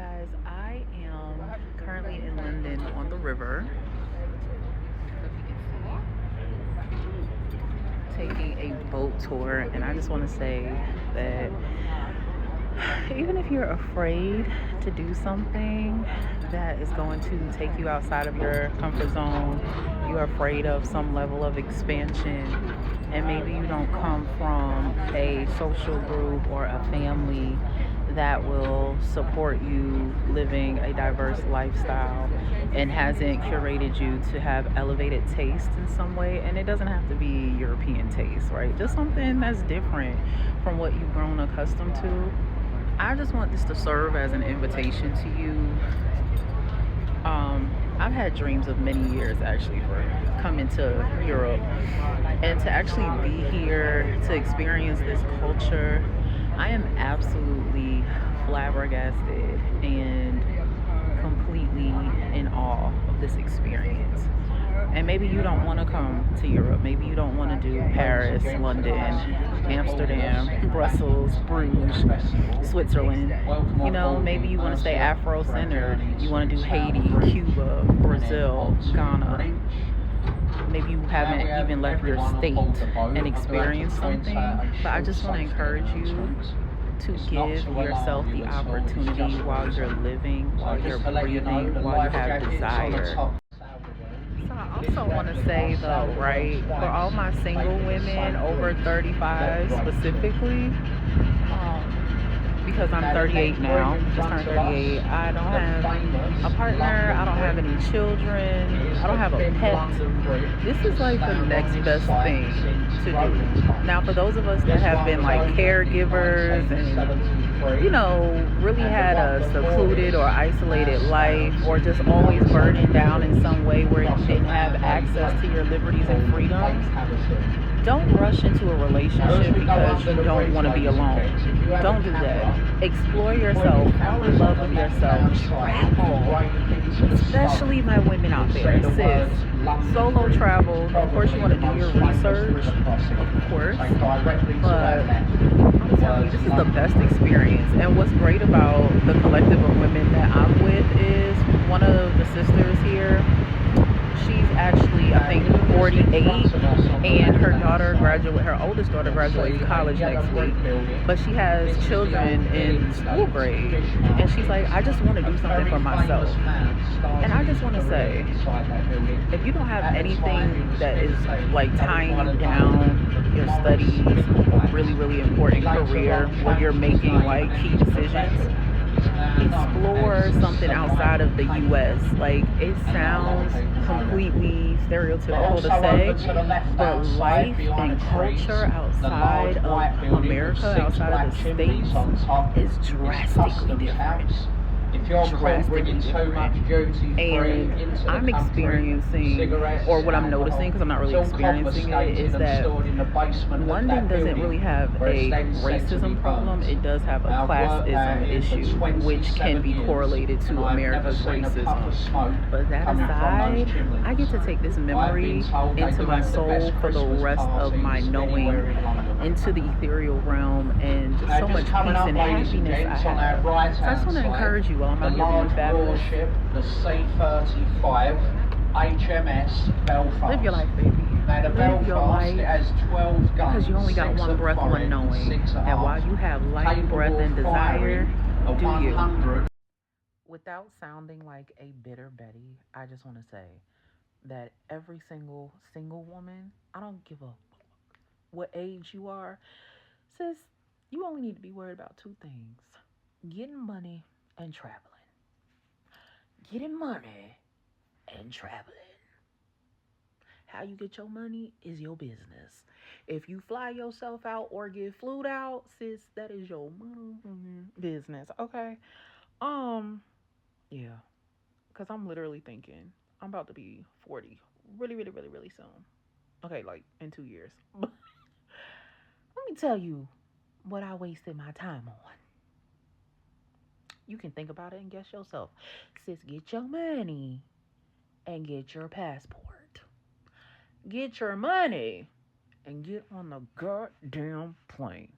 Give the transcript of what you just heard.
guys, I am currently in London on the river. Taking a boat tour, and I just want to say that even if you're afraid to do something that is going to take you outside of your comfort zone, you're afraid of some level of expansion, and maybe you don't come from a social group or a family that will support you living a diverse lifestyle and hasn't curated you to have elevated taste in some way. And it doesn't have to be European taste, right? Just something that's different from what you've grown accustomed to. I just want this to serve as an invitation to you. I've had dreams of many years actually for coming to Europe and to actually be here to experience this culture. I am absolutely flabbergasted and completely in awe of this experience. And maybe you don't want to come to Europe. Maybe you don't want to do Paris, London, Amsterdam, Brussels, Bruges, Switzerland. Maybe you want to stay Afro-centered. You want to do Haiti, Cuba, Brazil, Ghana. Maybe you haven't even left your state and experienced something. But I just want to encourage you to give yourself the opportunity while you're living, while you're breathing, while you have desire. So I also want to say though, right, for all my single women over 35 specifically, because I'm 38 now, just turned 38, I don't have a partner, I don't have any children, I don't have a pet. This is like the next best thing to do. Now, for those of us that have been like caregivers and, really had a secluded or isolated life, or just always burdened down in some way where you didn't have access to your liberties and freedoms, don't rush into a relationship because you don't want to be alone. Don't do that. Explore yourself. Fall in love with yourself. Travel. Especially my women out there. Sis, solo travel. Of course, you want to do your research. Of course. But I'm telling you, this is the best experience. And what's great about the collective of women that I'm with is one of the sisters here. She's actually, I think, 48, and her oldest daughter graduates college next week, but she has children in school grade, and she's like, I just want to do something for myself. And I just want to say, if you don't have anything that is like tying you down, your studies, really, really important career, where you're making like key decisions, explore something outside of the US. Like, it sounds completely stereotypical to say, but life and culture outside of America, outside of the States, is drastically different. Drastically different. And I'm experiencing, or what I'm noticing, because I'm not really experiencing it, is that London doesn't really have a racism problem. It does have a classism issue, which can be correlated to America's racism. But that aside, I get to take this memory into my soul for the rest of my knowing, into the ethereal realm, and just so much peace and happiness I have. So I just want to encourage you while I'm out here being fabulous. The C35 HMS Belfast. Live your life, baby. Live your life, because you only got one breath, one knowing. And while you have life, breath, and desire, do you. Without sounding like a bitter Betty, I just want to say that every single woman, I don't give a what age you are, sis, you only need to be worried about two things: getting money and traveling. Getting money and traveling. How you get your money is your business. If you fly yourself out or get flued out, sis, that is your business. Okay. Yeah. Cause I'm literally thinking I'm about to be 40, really, really, really, really soon. Okay, like in 2 years. Let me tell you what I wasted my time on. You can think about it and guess yourself. Sis, get your money and get your passport. Get your money and get on the goddamn plane.